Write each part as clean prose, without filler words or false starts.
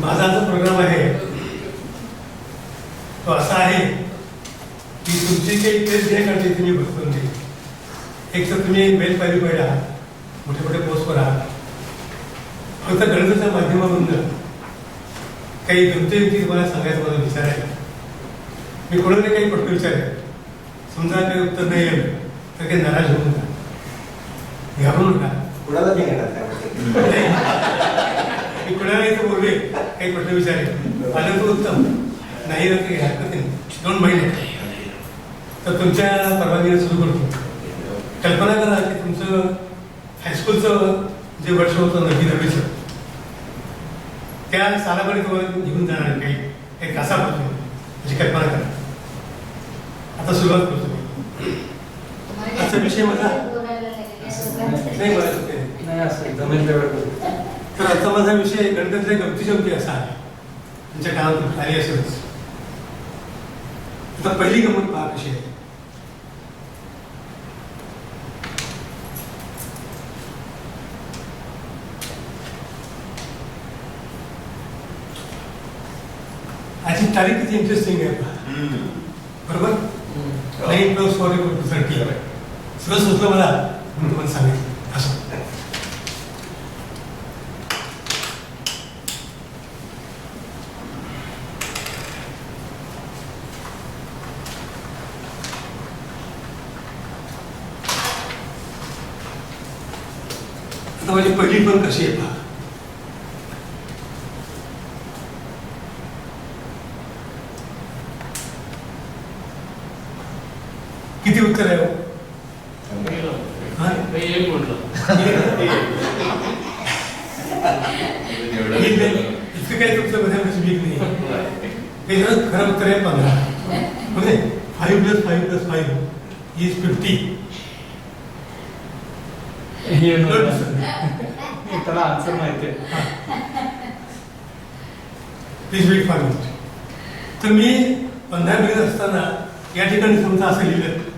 माझा जो प्रोग्राम आहे तो असा आहे की तुमची काही प्रेस घ्या करते तुम्ही बघून दे. एक तर तुम्ही वेल क्वालिफाईड आहात, मोठे मोठे पोस्टवर आहात. फक्त गणिताच्या माध्यमातून काही गमती तुम्हाला सांगायचं मला विचार आहे. मी कोणाला काही पटकन विचारेल, समजा काही उत्तर नाही आलं तर काही नाराज होऊ नका, घाबरू नका. कुणाला नाही घेणार मी कुणाला इथं बोलले काही प्रश्न विचारेल, आलं तर उत्तम, नाही तर काही हरकत नाही. 2 महिने तर तुमच्या परवानगीने सुरू करतो. कल्पना करा की तुमचं हायस्कूलचं जे वर्ष होतं 9वी-10वीचं, त्या सालामध्ये तुम्हाला निघून जाणार काही एक तासापासून, म्हणजे कल्पना करा. आता सुरुवात करतो. आजचा विषय माझा नाही तर आजचा माझा विषय गणितातल्या गमती असा आहे. तुमच्या कानात आली असेलच. आता पहिली गंमत पहा कशी आहे. आजची तारीख किती इंटरेस्टिंग आहे पहा. बरोबर 9+4=30. सगळं सुचलं मला म्हणून तुम्हाला सांगितलं असं. आता माझी पहिली पण कशी आहे पहा. किती उत्तर आहे? इतकं काही तुमचं बघण्याची भीक नाही. खरं उत्तर आहे 15. म्हणजे 5+5+5 is 50. त्याला आन्सर माहिती आहे. तर मी 15 मिनिट असताना या ठिकाणी समजा असं लिहिलं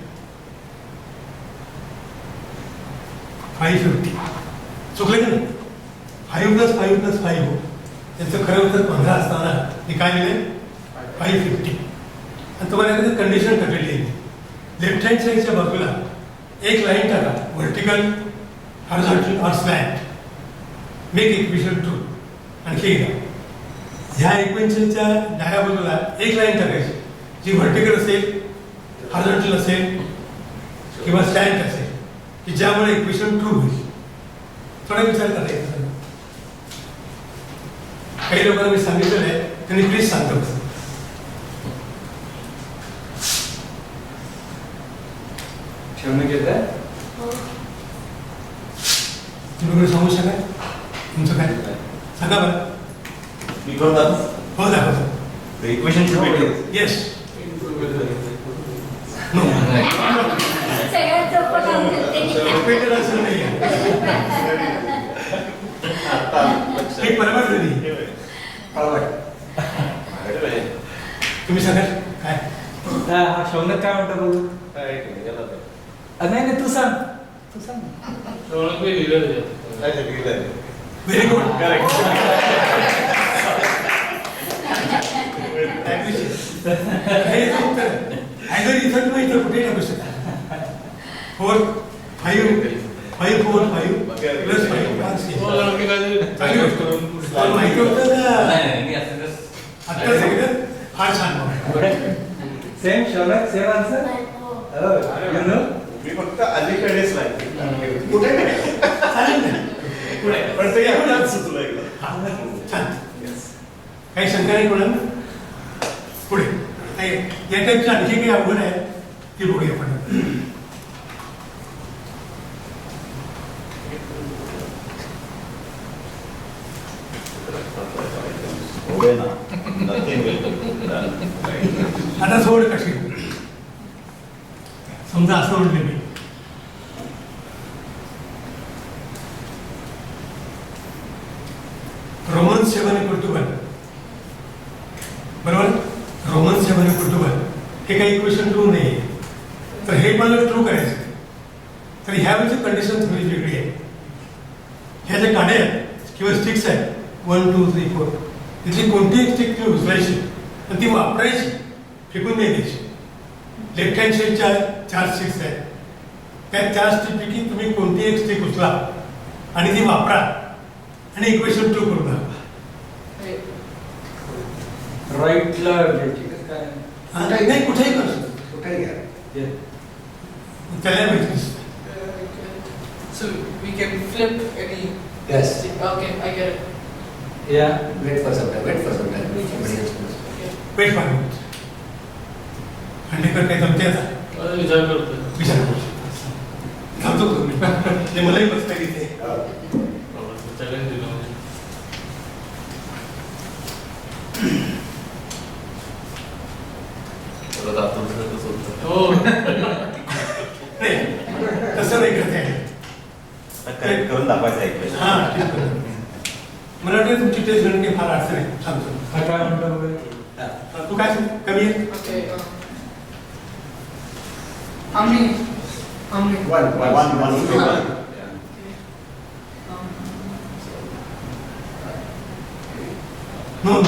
550. चुकलं का नाही? 5+5+5 त्याचं खरं उत्तर 15 असताना मी काय लिहिलं 550. आणि तुम्हाला एखादी कंडिशन टाकलेली आहे. लेफ्ट हँड साईडच्या बाजूला एक लाईन टाका, vertical, horizontal or slant. Make equation 2. आणखी एकदा ह्या इक्वेशनच्या डाव्या बाजूला एक लाईन टाकायची जी व्हर्टिकल असेल, हॉरिझॉन्टल असेल किंवा स्लॅंट असेल, की ज्यामुळे इक्वेशन 2 होईल. थोडा विचार करायचा. काही लोकांना मी सांगितलेलं आहे, त्यांनी प्लीज सांगतो. ठेवणं घेत आहे. तुम्ही सांगू शकाल तुमचं काय सांगा बरं. मी करतात हो दाखवतो. इक्वेशन येस नो एक परवाट झाली. तुम्ही सांगा काय. हा शौनक काय म्हणतो बोलू. नाही तू सांग. Very good. आयदर इथं किंवा इथं कुठेही टाकू शकता. 4 5 5 4 5 +5 चांगली गोष्ट. माहिती होतं ना आत्ता सांगितलं. फार छान. Same Shaunak same answer. मी फक्त अलीकडेच लागते कुठे चालेल ना पुढे पण ते एवढंच सुचलं एकदा. छान. काही शंका नाही कोणाला. पुढे या टाईपची आणखी काही अवघड आहे ती बघूया आपण. आता सोड कशी. समजा असं म्हणले मी रोमन 7=1 बरोबर. रोमन 7=1 हे काही इक्वेशन ट्रू नाही. तर हे मला ट्रू करायचं. तर तर ह्या वेळेची कंडिशन थोडी वेगळी आहे. ह्या ज्या काड्या आहेत किंवा स्टिक्स आहेत 1 2 3 4 तिथली कोणतीही एक स्टिक तुम्ही उचलायची आणि ती वापरायची, फेकून नाही द्यायची. लेफ्ट हँड साईडच्या 4 स्टिक्स आहेत, त्या 4 स्टिकपैकी तुम्ही कोणती एक स्टिक उचला आणि ती वापरा आणि इक्वेशन 2 करू नका. राईटला घ्यायची का काय? नाही कुठेही करू शकतो, कुठेही घ्या. त्याला माहिती. So we can flip any. Yes. Okay, I get it. या Wait for some time. Wait for some time. Somebody else goes. Okay. Wait पाहिजे खांडेकर काही जमते आता विचार करतोय. विचार करू शकतो. थांबतो तुम्ही ते मलाही बसता इथे. चॅलेंज दिलं म्हणजे. परत आपण तसंच होतं. हो. नाही तसं नाही करता येईल. करेक्ट करून दाखवायचं आहे. हा ठीक आहे. मला वाटतं तुमची टेस्ट घेणं काही फार अडचण आहे. सांगतो हा काय म्हणतो वगैरे? तू काय सांग? कमी आहे Okay. How many? How many? One. Um, no no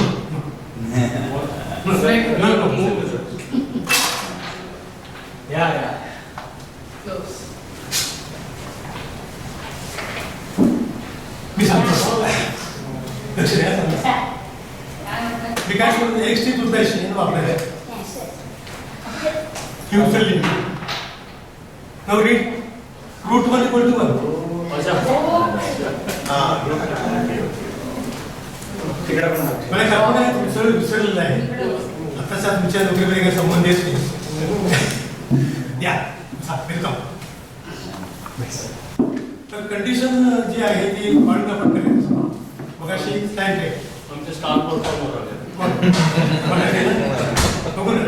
या close. मी सांगतो लक्ष द्या सांगतो. मी काय सांगतो एक स्टिक उचलायची आणि वापरायची. ही उचलली now read route 1 equal to 1. अच्छा. तिकडे पण मला कल्पना आहे विसरलेलं आहे. आताच्या तुमच्या नोकरीमध्ये काही संबंध येत नाही. या वेलकम. तर कंडिशन जी आहे ती वाढून आपण करायचं. मग अशी स्टँड आहे आमचे स्टार परफॉर्मर आले. बघू ना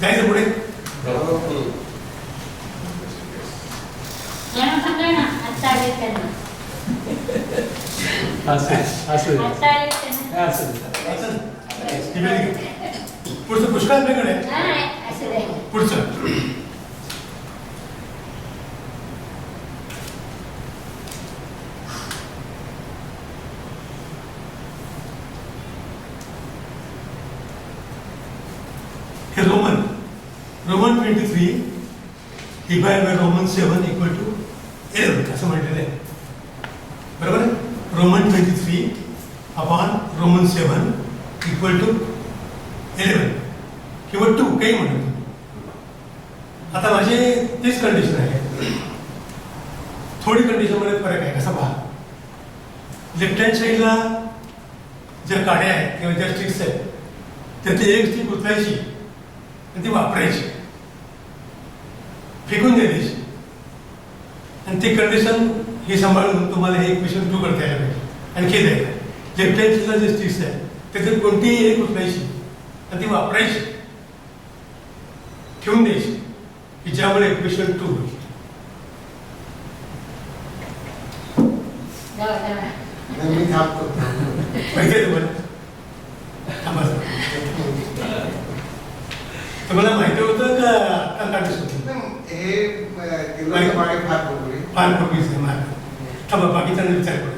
जायचं पुढे. असं वाचन. पुढचं पुष्कळ आपल्याकडे आहे. पुढचं हे Roman 23 divide by Roman 7 equal to 11 असं म्हटलेलं आहे. बरोबर आहे. Roman 23 upon Roman 7 equal to 11 किंवा 2 काही म्हणतो. आता माझी तीच कंडिशन आहे. थोडी कंडिशनमध्ये फरक आहे. कसा पहा, लेफ्ट हँड साईडला ज्या काड्या आहेत किंवा ज्या स्टिक्स आहेत त्यातली एक स्टिक उचलायची आणि ती वापरायची, फेकून द्यायची. आणि ती कंडिशन ही सांभाळून तुम्हाला हे इक्वेशन 2 करता यायला पाहिजे. आणखी द्यायला लेफ्ट हँड साईडला जे स्टिक्स आहेत त्याच्यात कोणतीही एक उचलायची आणि ती वापरायची, ठेवून द्यायची, की ज्यामुळे इक्वेशन 2 होईल. मी थांबतो. माहिती आहे तुम्हाला? थांबा. तुम्हाला माहिती होतं का आता काढूच होतं? हे तिला मागे फार बोलली. फार पूर्वीच आहे मार्ग. थांबा, बाकीच्यांना विचार करायचा.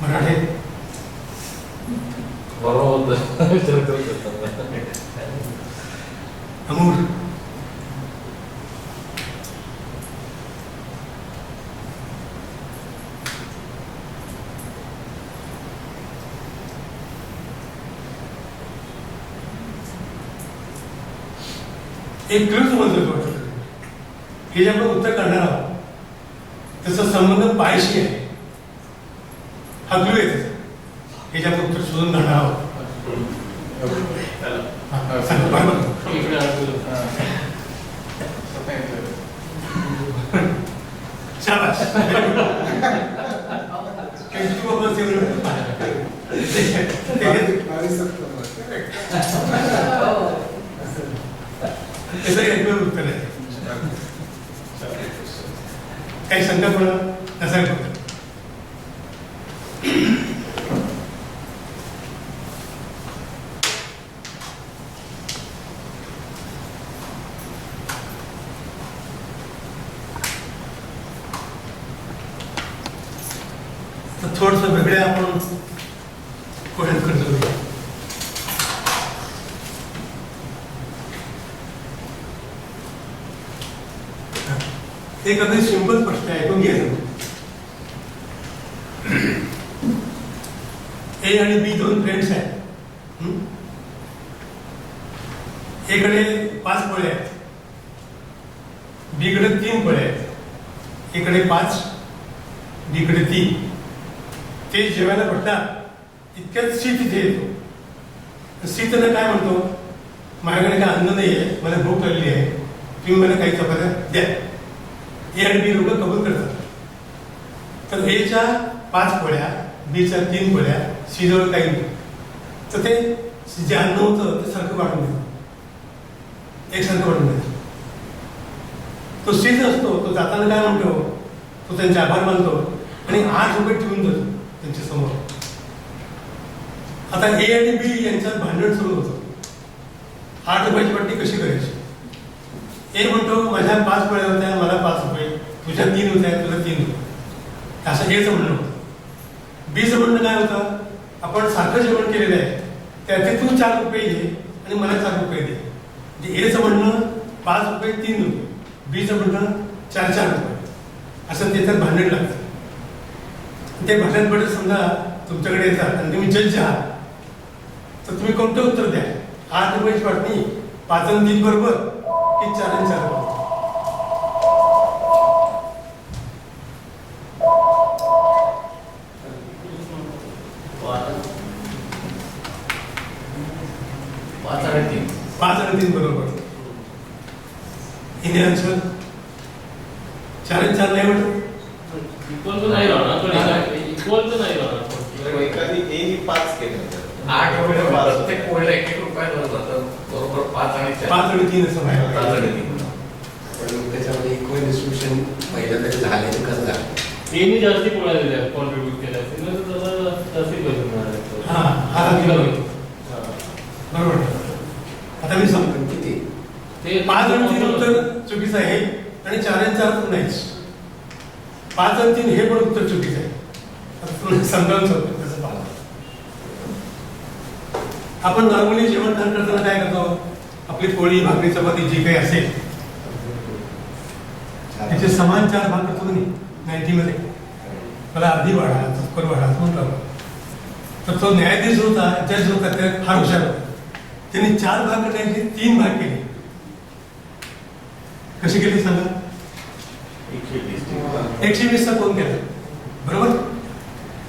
मराठी बरोबर होतं. विचार करत होता. अमूल एक क्लू समजलं वाटतं. हे जे आपण उत्तर काढणार आहोत त्याचा संबंध पायशी आहे. हा क्लू आहे त्याचा. हे जे आपण उत्तर शोधून काढणार आहोत. हा, सांगा, बरोबर. इकडे आलो. शाबास. किंतु बाबा तेवढं त्याचं एकमेव उत्तर आहे. काही संकल्पना नसायला फक्त तर थोडंसं वेगळ्या आपण कोणात करतो एक अगदी सिंपल प्रश्न आहे ऐकून घ्यायचं ए आणि बी दोन फ्रेंड्स आहेत एकडे 5 पोळे आहेत बी कडे 3 पोळे आहेत एकडे 5 बी कडे 3 ते जेवायला पडतात इतक्यात सी तिथे येतो सी त्यांना काय म्हणतो माझ्याकडे काय अन्न नाही आहे मला भूक लागली आहे तुम्ही मला काही चपात्या द्या ए आणि बी लोक कबूल करतात तर एच्या 5 पोळ्या बीच्या 3 पोळ्या सी जवळ काही नाही तर ते जे अन्न होतं ते सारखं वाढून देतं एकसारखं वाढून देतं तो सीज असतो तो जाताना काय म्हणतो तो त्यांचे आभार मानतो आणि 8 रुपये ठेवून देतो त्यांच्या समोर आता ए आणि बी यांच्यात भांडण सुरू होतं 8 रुपयाची पट्टी कशी करायची ए म्हणतो माझ्या 5 पोळ्या होत्या मला 5 रुपये तुझ्या 3 होत्या तुला 3 रुपये असं एचं म्हणणं होतं बीचं म्हणणं काय होतं आपण सारखं जेवण केलेलं आहे त्याचे तू 4 रुपये घे आणि मला 4 रुपये दे म्हणजे एचं म्हणणं 5 रुपये 3 रुपये बीचं म्हणणं 4 रुपये असं त्याच्यात भांडण लागतं ते भांडणपडे समजा तुमच्याकडे येतात आणि तुम्ही जज आहात तर तुम्ही कोणतं उत्तर द्या 8 रुपयाची वाटणी 5 आणि 3 बरोबर की 4 आणि 4 बरोबर पाच आणि तीन 5 आणि 3 बरोबर हिने आन्सर 4 आणि 4 नाही म्हणत इक्वल तर नाही राहणार पण इक्वल तर नाही राहणार एखादी ए ही 5 केलं 8 रुपये प्रत्येक पोळीला 1 रुपया जातं बरोबर 5 आणि 4 5 आणि 3 असं पाच बाहेर आणि 3. पण त्याच्यामध्ये इक्वल डिस्ट्रीब्युशन पहिलं तरी झाले कसं झालं एनी जास्ती पोळ्या दिल्या कॉन्ट्रीब्यूट केल्या असतील तर त्याला जास्ती पैसे मिळाले हा बरोबर आता मी सांगतो पण किती ते 5 आणि 3 उत्तर चुकीचं आहे आणि 4 आणि 4 पण नाहीच 5 आणि 3 हे पण उत्तर चुकीचं आहे आता तुम्हाला समजावून सांगतो कसं पाहतो आपण नॉर्मली जेवण खाण करताना काय करतो आपली पोळी भाकरी चपाती जी काही असेल त्याचे समान 4 भाग करतो नाही 90 मध्ये मला अर्धी वाढा चक्कर वाढा म्हटलं तर तो न्यायाधीश होता जज होता त्या फार हुशार होता त्यांनी 4 भाग करण्याचे 3 भाग केले कशी केली सांगा 120 चा कोण केला बरोबर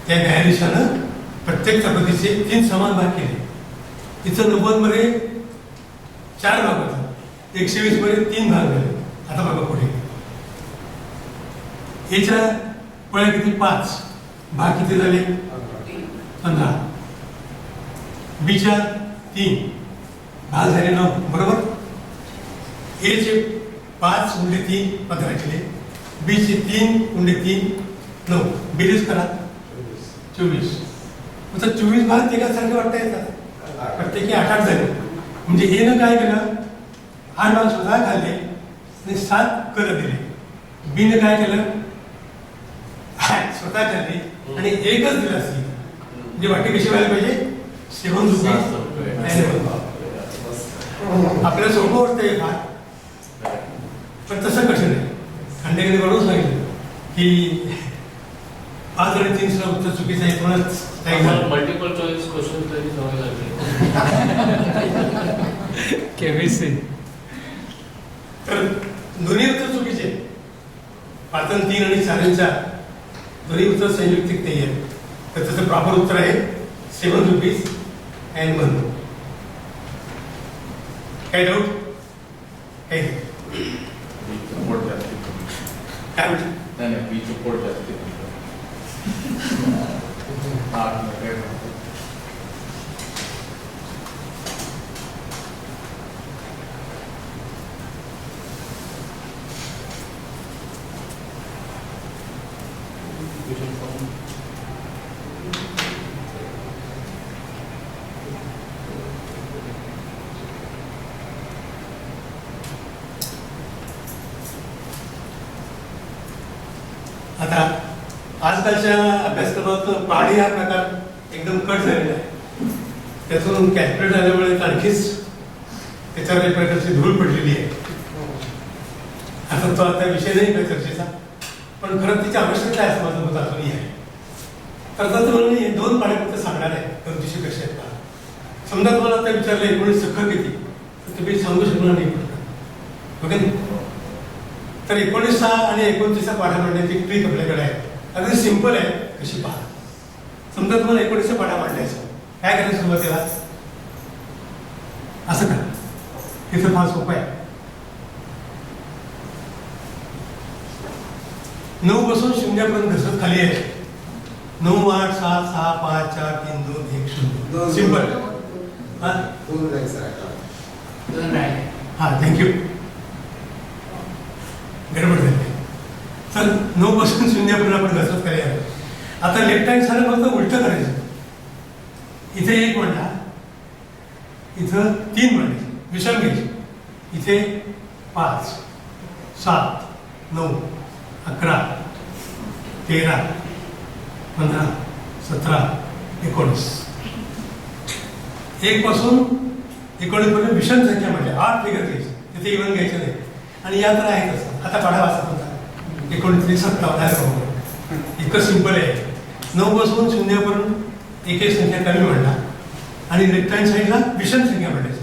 त्या न्यायाधीशानं प्रत्येक चपातीचे 3 समान भाग केले तिचं 90 मध्ये 4 भाग होता 120 मध्ये 3 भाग झाले आता बघा पुढे याच्या पोळ्या किती 5 भाग किती झाले 15 बीच्या 3 भाग झाले 9 बरोबर एचे 5 गुणिले 3 15 केले बीचे 3 गुणिले 3 9 बेरीज करा 24 आता 24 भाग एकासारखे वाटता येतात प्रत्येकी 8 झाले म्हणजे एनं काय केलं 8 भाग स्वतः खाल्ले आणि 7 कर दिले बीनं काय केलं स्वतः खाल्ले आणि एकच दिला असती म्हणजे वाटी कशी व्हायला पाहिजे 7 रुपये आपल्याला सोपं वाटतंय फार पण तसं कठीण आहे खंडेकडे बरोबर सांगितलं की 5 आणि 3 चं उत्तर चुकीचं आहे म्हणून मल्टिपल चॉईस क्वेश्चन तरी सवय लागली तर दोन्ही उत्तर चुकीचे 5 आणि 3 आणि 4 आणि 4 दोन्ही उत्तर संयुक्तिक नाही आहे तर त्याचं प्रॉपर उत्तर आहे 7 रुपीज अँड 1 काय डाऊट काही काय म्हणतो नाही नाही बीचं पोट जास्त आता आजकालच्या अभ्यासक्रमात पहाडी हा प्रकार एकदम कट झालेला आहे. त्यातून कॅल्क्युलेट झाल्यामुळे आणखीच त्याच्यावर एक प्रकारची धूळ पडलेली आहे. आता तो आता विषय नाही का चर्चेचा, पण खरं तिची आवश्यकता आहे असं माझं मत अजूनही आहे. तर आता तुम्हाला मी 2 पाढे फक्त सांगणार आहे, गमतीशी कसे आहेत का. समजा तुम्हाला आता विचारलं 19 सखर किती, तर तुम्ही सांगू शकणार नाही ओके. तर 19 आणि 29 पाढा मांडण्याची एक ट्रिक आपल्याकडे आहे. अगदी सिंपल आहे, कशी पहा. समजा तुम्हाला 19 पाढा मांडायचा, काय करायचं सुरुवातीला असं करा. इथं फार सोपं आहे. 9 पासून 0 पर्यंत घसरत खाली आहे. 9, 8, 7, 6, 5, 4, 3, 2, 1, 0. सिंपल. हा 2 जाईल सर आता. 2 राहिले. हा थँक्यू. गडबड झाली. तर 9 पासून 0 पर्यंत आपण घसरत खाली आहे. आता लेफ्ट हँड साइड फक्त उलटं करायचं. इथे 1 म्हणला, इथं 3 म्हणले, विषम घ्यायचे. इथे 5, 7, 9, 11, 13, 15, 17, 19. 1 पासून 19 पर्यंत विषम संख्या म्हणजे 8 फिगर घ्यायची, तिथे इव्हन घ्यायचं नाही. आणि या तर आहे तसं. आता पाढा वाचत होता 29, 57. इतकं सिंपल आहे. 9 पासून 0 पर्यंत एक संख्या कमी म्हणला आणि लेफ्ट हँड साईडला विषम संख्या म्हणायची.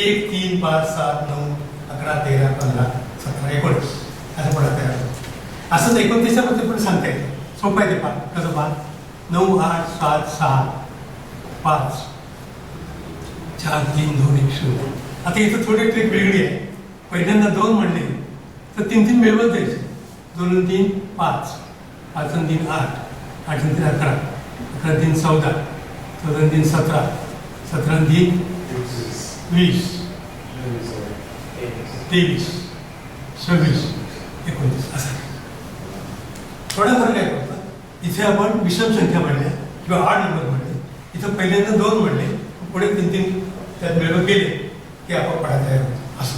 1, 3, 5, 7, 9, 11, 13, 15, 17, 19 असं पडा तयार होतं. असंच 29 बद्दल पण सांगता येतं. सोपं आहे ते पहा. कसं पहा. 9, 8, 7, 6, 5, 4, 3, 2, 1, 0. आता इथं थोडी ट्रिक वेगळी आहे. पहिल्यांदा 2 म्हणले तर 3 मिळवत जायचे. 2 3 5, 5 3 8, 8 3 11, 11 3 14, 14 3 17, 17 3 20, 23, 26, 29 असं. थोडा फरक आहे फक्त. इथे आपण विषम संख्या म्हणल्या किंवा 8 नंबर म्हणले. इथं पहिल्यांदा 2 म्हणले, पुढे 3 त्यात मिळवत गेले की आपण पाढा तयार होतो असं.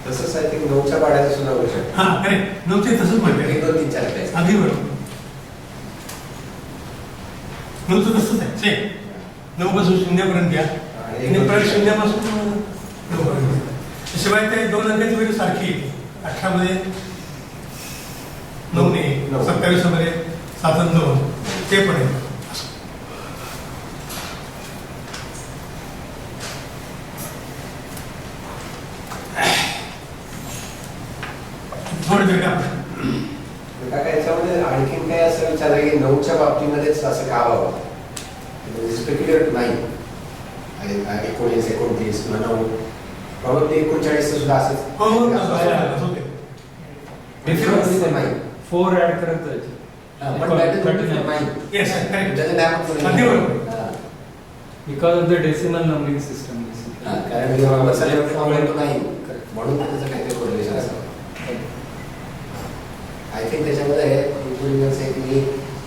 तसंच आय थिंक 9च्या पाढ्याचं सुद्धा होऊ शकतं. हा करेक्ट. 9 ते तसंच म्हणते. 1, 2, 3, 4 पाहिजे. अगदी बरोबर. 9 तर तसंच आहे सेम. 9 पासून 0 पर्यंत घ्या आणि परत 0 पासून 9 पर्यंत. शिवाय ते 2 अंकाची वेळ सारखी येते. 18 मध्ये 9 ने 27 मध्ये 7 आणि 2 ते पण आहे. थोडं वेगळं काका याच्यामध्ये आणखीन काय असं विचारलं की 9च्या बाबतीमध्येच असं का व्हावं? स्पेक्युलेट नाही. 19, 29 किंवा 9 प्रॉब्लेम 39 सुद्धा असंच. हो हो असं होते. Difference नाही. 4 ऍड करत जायचे. पण that is नाही. Yes correct. Doesn't happen. अगदी बरोबर. हा. Because of the decimal numbering system. हा, कारण जेव्हा सगळ्या प्रॉब्लेम नाही म्हणून त्याचं काहीतरी कोरिलेशन असावं. आय थिंक त्याच्यामध्ये इंक्लुडिंग एक मी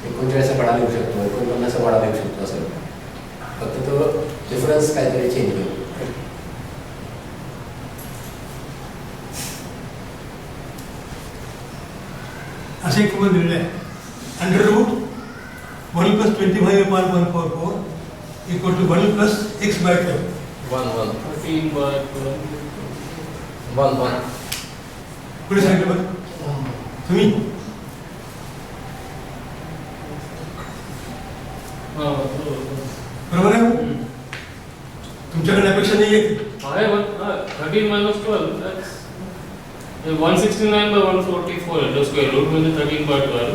39 पाढा लिहू शकतो, 49 पाढा लिहू शकतो असं. फक्त तो डिफरन्स काहीतरी चेंज होईल. असे एक खूप दिलेले आहे. √1 + 25/144 = 1 + x/12. 1 13/12 1 1. पुढे सांगितलं बघ तुम्ही. बरोबर आहे. तुमच्याकडे अपेक्षा नाही आहे. 13 minus 12, that's 169/144 into square root म्हणजे 13/12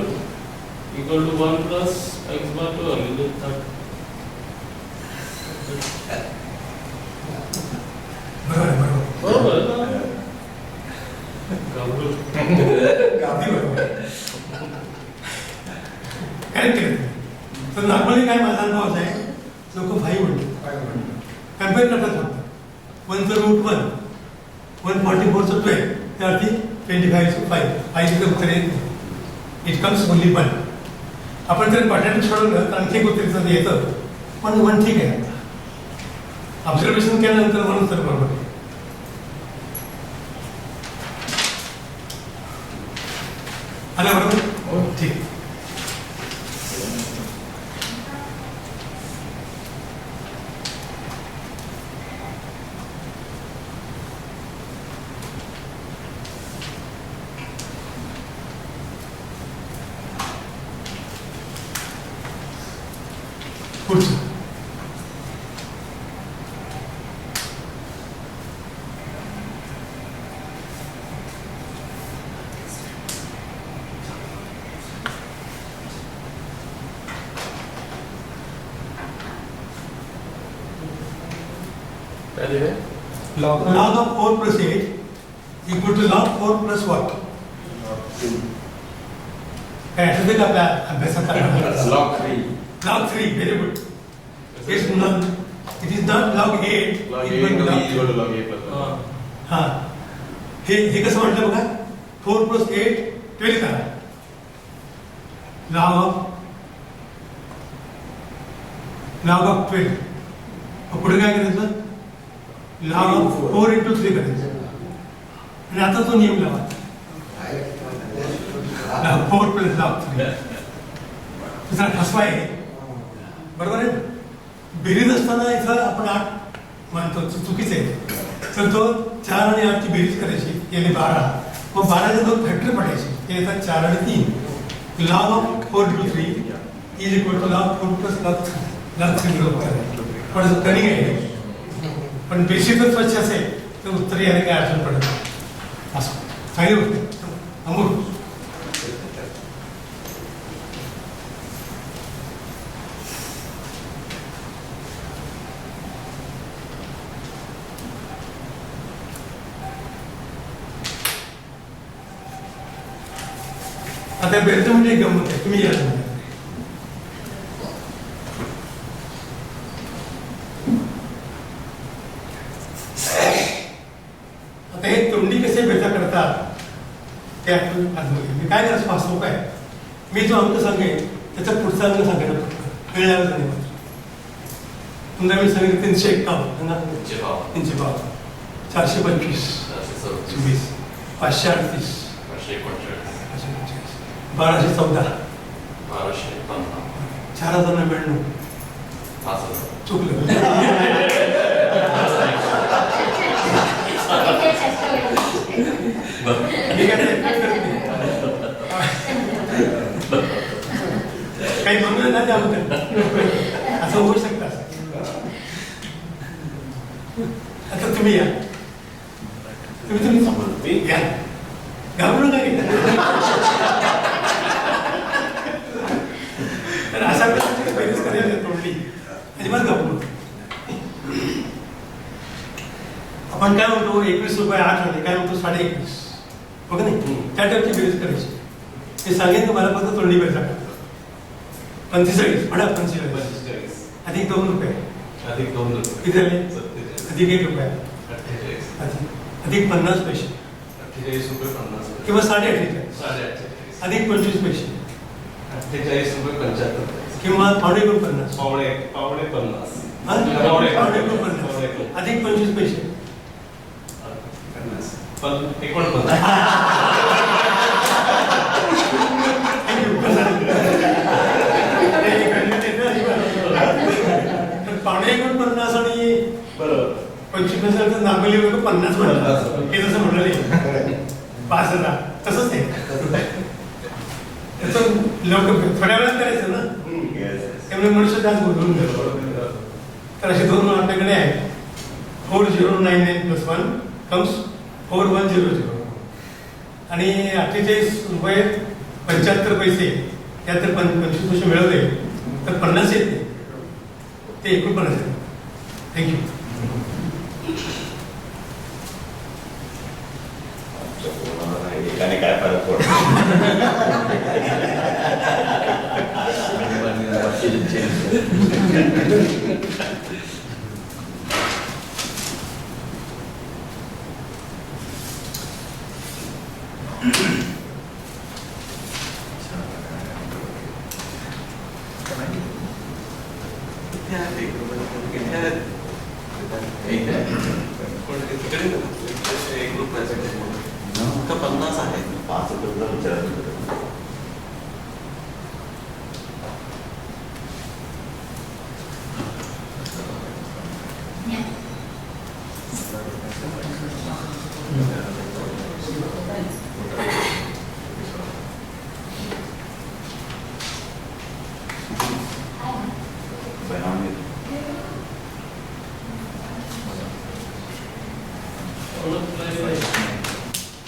equal to 1 plus x/12 म्हणजे 30. बरोबर आहे, बरोबर. बरोबर आहे ना? घाबरून. अगदी बरोबर आहे. करेक्ट आहे. तर नॉर्मली काय माझा अनुभव असा आहे, लोक 5 म्हणतात. कम्पेअर करतात फक्त. 1चं √1, 144चं 12, त्या अर्थी 25चं 5. 5चं उत्तर येत नाही. It comes only 1. आपण जर बटाटे सोडवलं तर आणखी एक उत्तर येतं, पण 1 ठीक आहे. ऑब्झर्वेशन केल्यानंतर म्हणून तर बरोबर आहे. आलं बरोबर? ठीक. पुढचं काय दिलंय? Log log of 4 plus 8 equal to log 4 plus what? काय आठवते का आपल्या अभ्यासात log 3. log 3 very good. It's not, it is not log 8 Log equal A to log equal 3. to log A plus 1. हा हे कसं म्हटलं बघा 4 plus 8 12 करा log of 12 मग पुढे काय करायचं log of 4 into 3 करायचं आणि आता तो नियम लावा log 4 plus log 3 दुसरा फसवा आहे बरोबर आहे बेरीज असताना इथं आपण 8 मानतो चुकीचं आहे तर तो 4 आणि 8 ची बेरीज करायची याने 12 मग 12 चे दोन फॅक्टर पडायचे ते येतात 4 आणि 3 log of 4 into 3 is equal to log 4 plus log 3 बरोबर आहे पण कनिंग आहे पण बेसिक जर स्वच्छ असेल तर उत्तर याने काही अडचण पडत नाही असं चांगली होते अमूल आता बेरचं म्हणजे एक गंमत आहे तुम्ही या आता हे तोंडी कसे बेचा करतात ते आपण आजमध्ये मी काय करायचं फास्ट सोपं आहे मी जो अंक सांगेन त्याचा पुढचा अंक सांगायला फक्त कळल्यावर नाही पुन्हा मी सांगितलं 351 352 425 24 538 1214 4099 चुकलं मी काय काही म्हणून ना त्याबद्दल असं होऊ शकतं आता तुम्ही या तुम्ही या घाबरू नका तर अशा प्रकारची पहिलीच करायला तोडली अजिबात घाबरू आपण काय म्हणतो 21 रुपये 8 आले काय म्हणतो 21.5 बघ नाही त्या टाईपची बेरीज करायची मी सांगेन तुम्हाला फक्त तोंडी बेरीज टाका 45 म्हणा 45 अधिक 2 रुपये किती झाले अधिक 1 रुपया अधिक 50 पैसे किंवा 48 अधिक 25 पैसे 48 रुपये 75 किंवा 50 पावणे 50 अधिक 25 पैसे पण 49 पावणे 49 आणि बरोबर 25 पैसे नागोली 50 म्हणतात हे जसं म्हटलं नाही 5000 तसंच आहे त्याचं लोक थोड्या वेळात करायचं ना त्यामुळे मनुष्य त्याच बोलून गेलो तर असे दोन आपल्याकडे आहेत 4099 + 1 कम्स 4100 आणि 48 रुपये 75 पैसे त्यात जर 25 पैसे मिळवले तर 50 येते ते 49 येते. थँक्यू. एकाने काय फरक पडतो एक ग्रुप फक्त 50 आहे. 5 रुपये विचारायचं.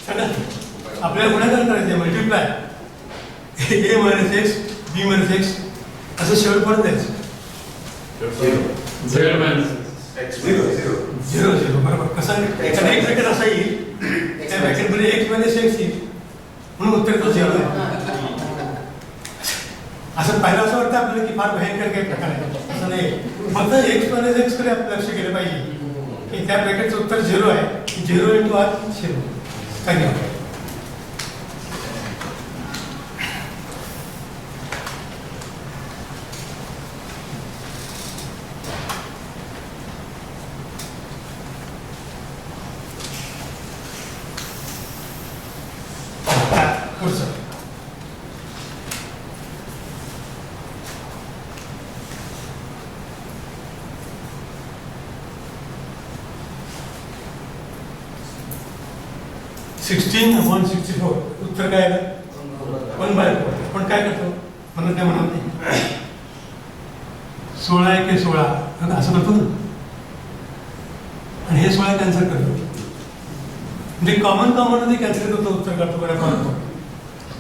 सांगा आपल्याला गुणाकार करायचे मल्टिप्लाय ए मायनस एक्स बी मायनस एक्स असं शेवटपर्यंत द्यायचं. झेड मायनस झिरो झिरो बरोबर. कसं एखादा एक ब्रॅकेट असा येईल त्या ब्रॅकेटमध्ये एक्स मायनस एक्स येईल म्हणून उत्तर तो झिरो आहे. असं पाहिलं असं वाटतं आपल्याला की फार भयंकर काही प्रकार आहे. असं नाही. फक्त एक्स मायनस एक्स कडे आपण लक्ष केलं पाहिजे की त्या ब्रॅकेटचं उत्तर झिरो आहे. झिरो इंटू आर झिरो काय नाही. पुढचं 16/64 उत्तर काय आलं 1/4. पण काय करतो म्हणून काय म्हणत नाही 16 1 16 असं करतो ना. आणि हे 16 कॅन्सल करतो म्हणजे कॉमन मध्ये कॅन्सल करतो उत्तर करतो बऱ्यापैकी.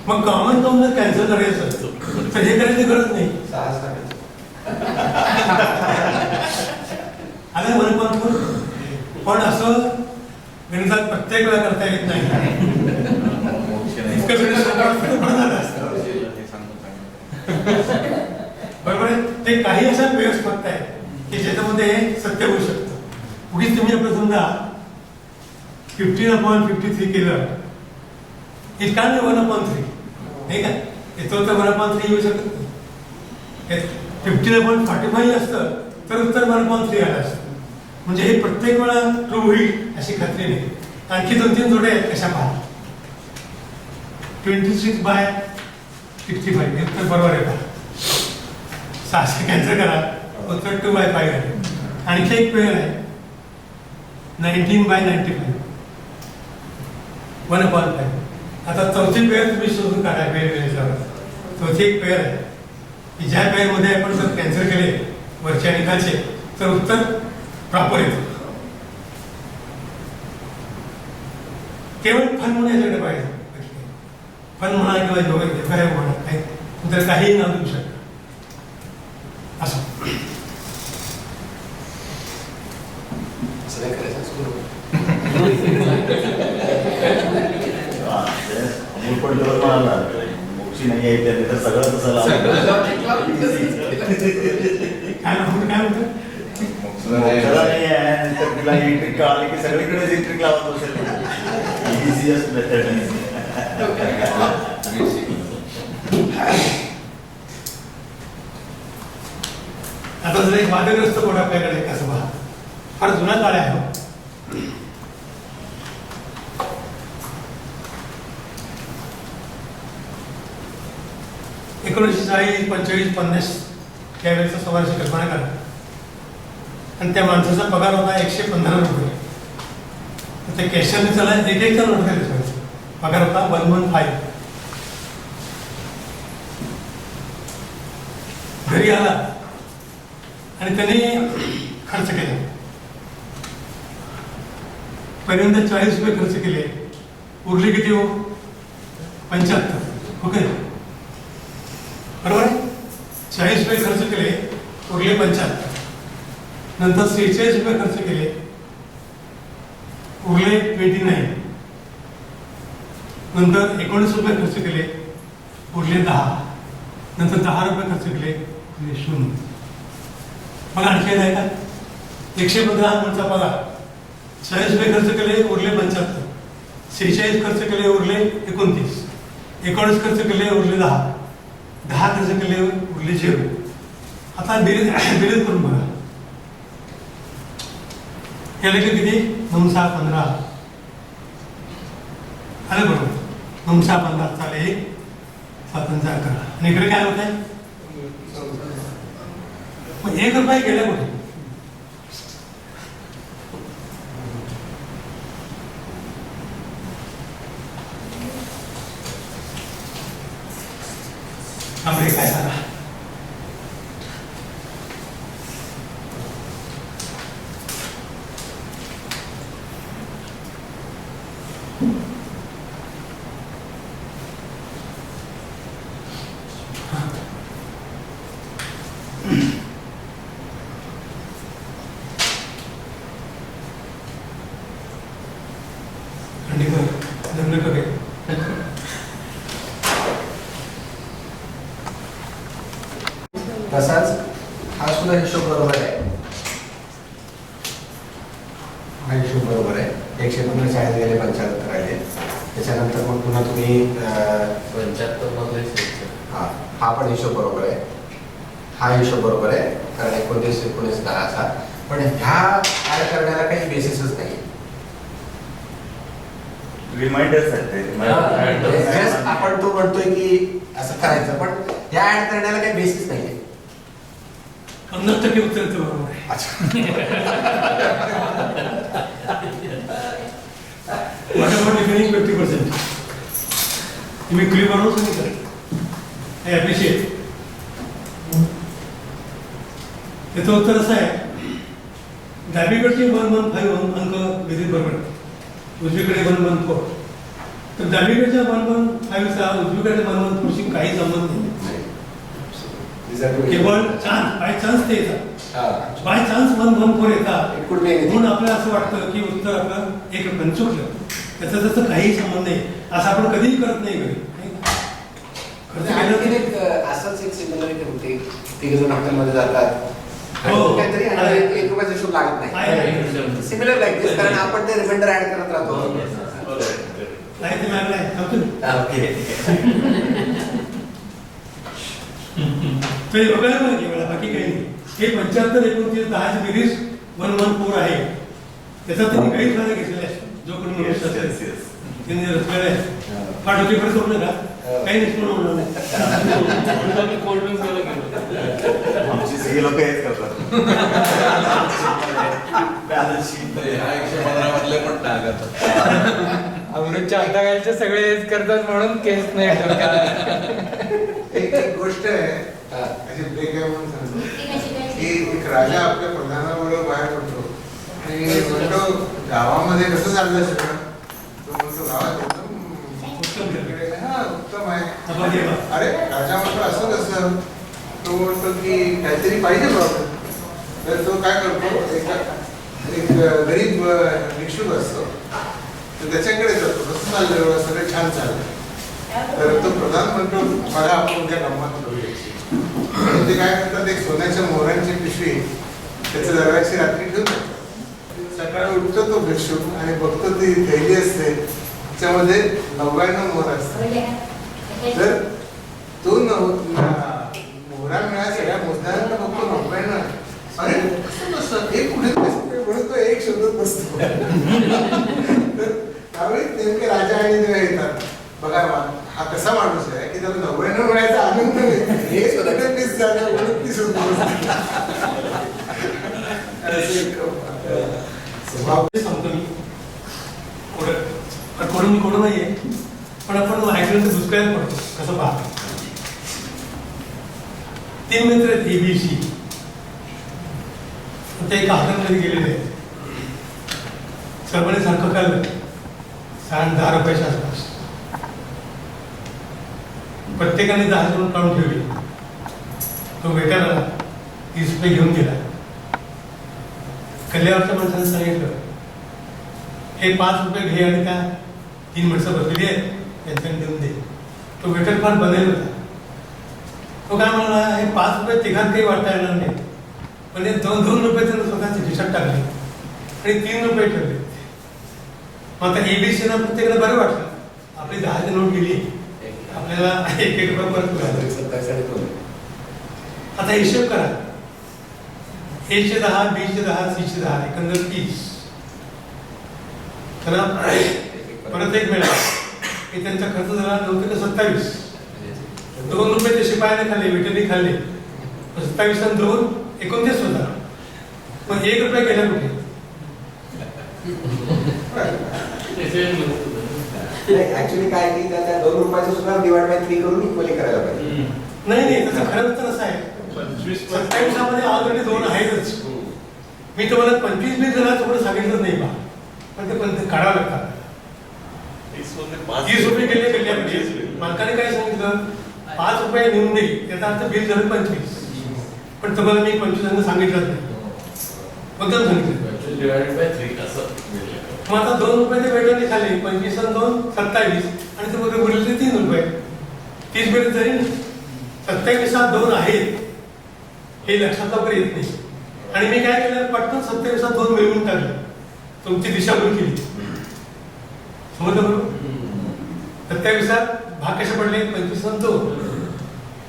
मग कॉमन जर कॅन्सल करायचं तर हे करायची गरज नाही. आलं म्हणून पण असं गणितात प्रत्येक वेळा करता येत नाही. इतकं गणित झालं असतं बरोबर आहे. ते काही अशा पेयर्स फक्त आहे की ज्याच्यामध्ये हे सत्य होऊ शकतं. उगीच तुम्ही आपलं समजा 15/53 केलं इट कॅन बी 1/3 नाही का. येतो तर 1/3 येऊ शकत नाही. 15/45 असतं तर उत्तर 1/3 आलं असतं. म्हणजे हे प्रत्येक वेळा ट्रू होईल अशी खात्री नाही. आणखी 2-3 जोड्या आहेत कशा पहा. 26/65 हे उत्तर बरोबर आहे पहा. 600 कॅन्सल करा उत्तर 2/5 आहे. आणखी एक पेयर आहे 19/95 1/5. आता चौथी पेयर तुम्ही शोधून काढा. पेयर चौथी एक पेयर आहे की ज्या पेयरमध्ये आपण जर कॅन्सल केले वरचे आणि खालचे तर उत्तर प्रॉपर येतं. केवळ फन म्हणून याच्याकडे पाहिजे. फन म्हणा किंवा योग्य काय म्हणा काही तर काहीही नाव देऊ शकता असं. असं नाही करायचं अमोल पण जवळ म्हणाला मोक्षी नाही आहे त्याने तर सगळं तसं काय म्हणतो मोक्षाला नाही आहे तर तिला इलेक्ट्रिक कळाली की सगळीकडे इलेक्ट्रिक लावत बसेल. Easiest method. आता जर एक वादग्रस्त कोड आपल्याकडे कसं पहा फार जुना काळ आहे. 1940, 45, 50 त्यावेळेचा समाजाची कल्पना करा. आणि त्या माणसाचा पगार होता 115 रुपये. ते कॅशरने चला एक नोट केले पगार होता 115. घरी आला आणि त्याने खर्च केला. पहिल्यांदा 40 रुपये खर्च केले. उरले किती हो 75. ओके बरोबर. 40 रुपये खर्च केले उरले 75. नंतर 46 रुपये खर्च केले उरले 29. नंतर 19 रुपये खर्च केले उरले 10. नंतर 10 रुपये खर्च केले उरले 0. मग आणखी आहे का 115 म्हणचा पगार. 40 रुपये खर्च केले उरले 75. 46 खर्च केले उरले 29. 19 खर्च केले उरले 10. 10 खर्च केले उरले 0. आता बेरीज करून बघा. केलं की किती 9 6 15 आलं बरोबर 9 6 15 चाले 7 5 11 आणि इकडे काय होत आहे मग 1 रुपये गेला कुठे आपले काय सांगा जमलं का काय तसाच हा सुद्धा हिशोब बरोबर आहे हा हिशोब बरोबर आहे 115 शाळेत गेले 75 राहिले त्याच्यानंतर मग पुन्हा तुम्ही 75 मधले हा पण हिशोब बरोबर आहे हा हिशोब बरोबर आहे कारण 29 19 10चा पण ह्या ऍड करण्याला काही बेसिसच नाही रिमाइंडर्स आहेत ते Just आपण तो म्हणतोय की असं करायचं पण ह्या ऍड करण्याला काही बेसिस नाहीये 50% उत्तर तर बरोबर आहे What about remaining 50%? तुम्ही क्लिप बनवून सांगितलं आय अप्रिशिएट त्याचं उत्तर असं आहे डावीकडचे 115 अंक विधित बरोबर उजवीकडे 114 तर डावीकडच्या 115चा उजवीकडे 114 शी काही संबंध नाही केवळ चान्स बाय चान्स ते येतात बाय चान्स 114 येतात म्हणून आपल्याला असं वाटतं की उत्तर आपलं 1 रुपयानं चुकलं त्याचा त्याचा काही संबंध नाही असं आपण कधीही करत नाही घरी आणखीन एक असंच एक सिमिलरिटी होती तिघ जण हॉटेलमध्ये जातात काहीतरी आणि 1 रुपयाचा हिशोब लागत नाही सिमिलर लाईक दिस कारण आपण ते रिमाइंडर ऍड करत राहतो नाही ते मॅम नाही थांबतो ओके ते बघायला पाहिजे मला बाकी काही नाही हे 75 29 10 ची बेरीज 114 आहे त्याचा त्यांनी काही फायदा घेतलेला आहे जो कोणी मनुष्य असेल त्यांनी रचलेला आहे पाठवते परत करू नका काही निष्पन्न होणार नाही कोल्ड ड्रिंक्स घ्यायला गेलो आमची सगळी लोक हेच करतात बॅलन्स शीट हा 115 मधले पण टाकतात अमृतच्या अंतागालचे सगळे हेच करतात म्हणून केस नाही डोक्यात. एक गोष्ट आहे अशी ब्रेक आहे म्हणून सांगतो की एक राजा आपल्या प्रधानाबरोबर बाहेर पडतो आणि म्हणतो गावामध्ये कसं चाललं सगळं तो म्हणतो गावात उत्तम आहे अरे राजा म्हणतो असं कसं तो म्हणतो की काहीतरी पाहिजे प्रॉब्लेम तर तो काय करतो एक गरीब भिक्षुक असतो तर त्याच्याकडे जातो कसं चाललं सगळं छान चाललं तर तो प्रधान म्हणतो मला आपण उद्या गंमत करूया ते काय करतात एक सोन्याच्या मोहरांची पिशवी त्याच्या दरवाजाची रात्री ठेवून देतात सकाळी उठतो तो भिक्षुक आणि बघतो ती थैली असते त्याच्यामध्ये 99 मोहर असतात तर तो मोहरा मिळाला सगळ्या मोजदारांना बघतो 99 अरे कसं नसतं एक कुठे म्हणून तो एक शोधत बसतो तर त्यावेळी नेमके राजा आणि देव येतात बघा हा कसा माणूस आहे की त्याला 99 मिळायचा आनंद नाही एक मिस झालं म्हणून ती स्वभाव सांगतो मी कोण मी कोण नाहीये पण आपण ऐकलं तर दुष्काळात पडतो कसं पाहतो 3 मित्र आहेत ABC ते एका हॉटेलमध्ये गेलेले सर्वांनी सारखं खाल्लं 10 रुपयाच्या आसपास प्रत्येकाने 10 करून काढून ठेवली तो वेटर आला 30 रुपये घेऊन गेला कल्याणच्या माणसाने सांगितलं हे 5 रुपये घे आणि त्या 3 माणसं बसलेली आहेत त्यांच्याकडे देऊन दे तो वेटर फार बनेल होता तो काय म्हणाला हे 5 रुपये तिघात काही वाटता येणार नाही पण हे 2 रुपये त्यांना स्वतःचे खिशात टाकले आणि 3 रुपये ठेवले मग आता ABC ना प्रत्येकाला बरं वाटलं आपली 10ची नोट गेली आपल्याला 1 रुपये परत मिळाला आता हिशोब करा A चे 10 B चे 10 C चे 10 एकंदर 30 त्यांना परत एक मिळाला की त्यांचा खर्च झाला 9 ते 27 ₹2 ते शिपायाने खाल्ले, विटेने खाल्ले, 27 आणि 2 29 होता. पण ₹1 गेला कुठे? ऍक्च्युली काय की त्या ₹2 सुद्धा डिवाइड बाय 3 करून इक्वली करायला पाहिजे. नाही त्याचं खरं उत्तर असं आहे 27 मध्ये ऑलरेडी 2 आहेतच. मी तुम्हाला 25 बिल झाला थोडं सांगितलं नाही बा, पण ते काढावं लागतात. 30 रुपये गेले म्हणजे मालकाने काय सांगितलं ₹5 नेऊन देईल, त्याचा अर्थ बिल झालं 25. पण तुम्हाला मी 25 सांगितलं नाही, मुद्दाम सांगितलं. डिवाइडेड बाय 3 असं. मग आता ₹2 ते वेटरने खाल्ले, 25 आणि 2 27 आणि तुम्हाला उरले ₹3. 30 बिल जरी 27 2 आहेत हे लक्षात लवकर येत नाही. आणि मी काय केलं, पटकन 27 2 मिळवून टाकलं, तुमची दिशाभूल केली. समजलं बरोबर? 27 भाग कसे पडले, 25 आणि 2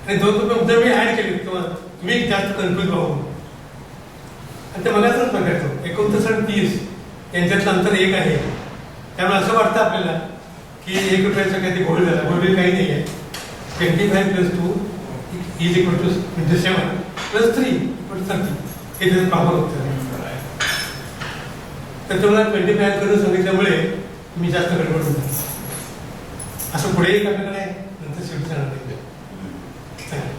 आणि ₹2 मी ऍड केले तुम्ही जास्त कन्फ्युज व्हावं. आणि ते मगाच बघायचो 29 आणि 30 यांच्यातलं अंतर 1 आहे. त्यामुळे असं वाटतं आपल्याला की ₹1 काही घोळ झाला, घोळ काही नाही आहे. 25 + 2 is equal to 27 + 3 = 30. हे त्याचं प्रॉपर उत्तर आहे. तर तुम्हाला 25 करून सांगितल्यामुळे मी जास्त गडबड होतो. असं पुढे एक आपल्याकडे आहे, नंतर शेवटी जाणार नाही. चालेल.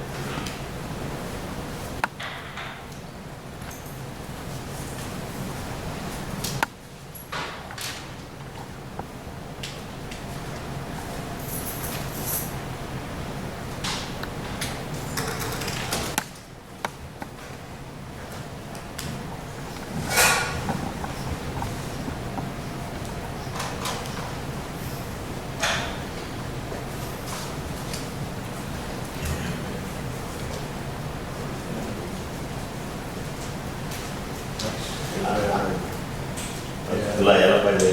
तुला यायला पाहिजे,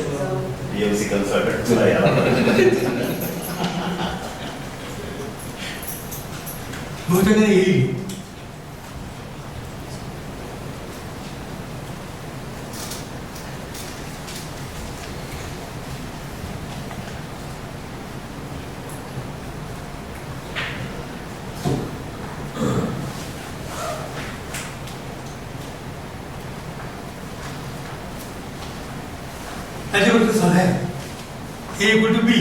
PMC कन्सल्टंट तुला यायला पाहिजे. बहुतेक येईल. त्याची गोष्ट साधा आहे. A = B,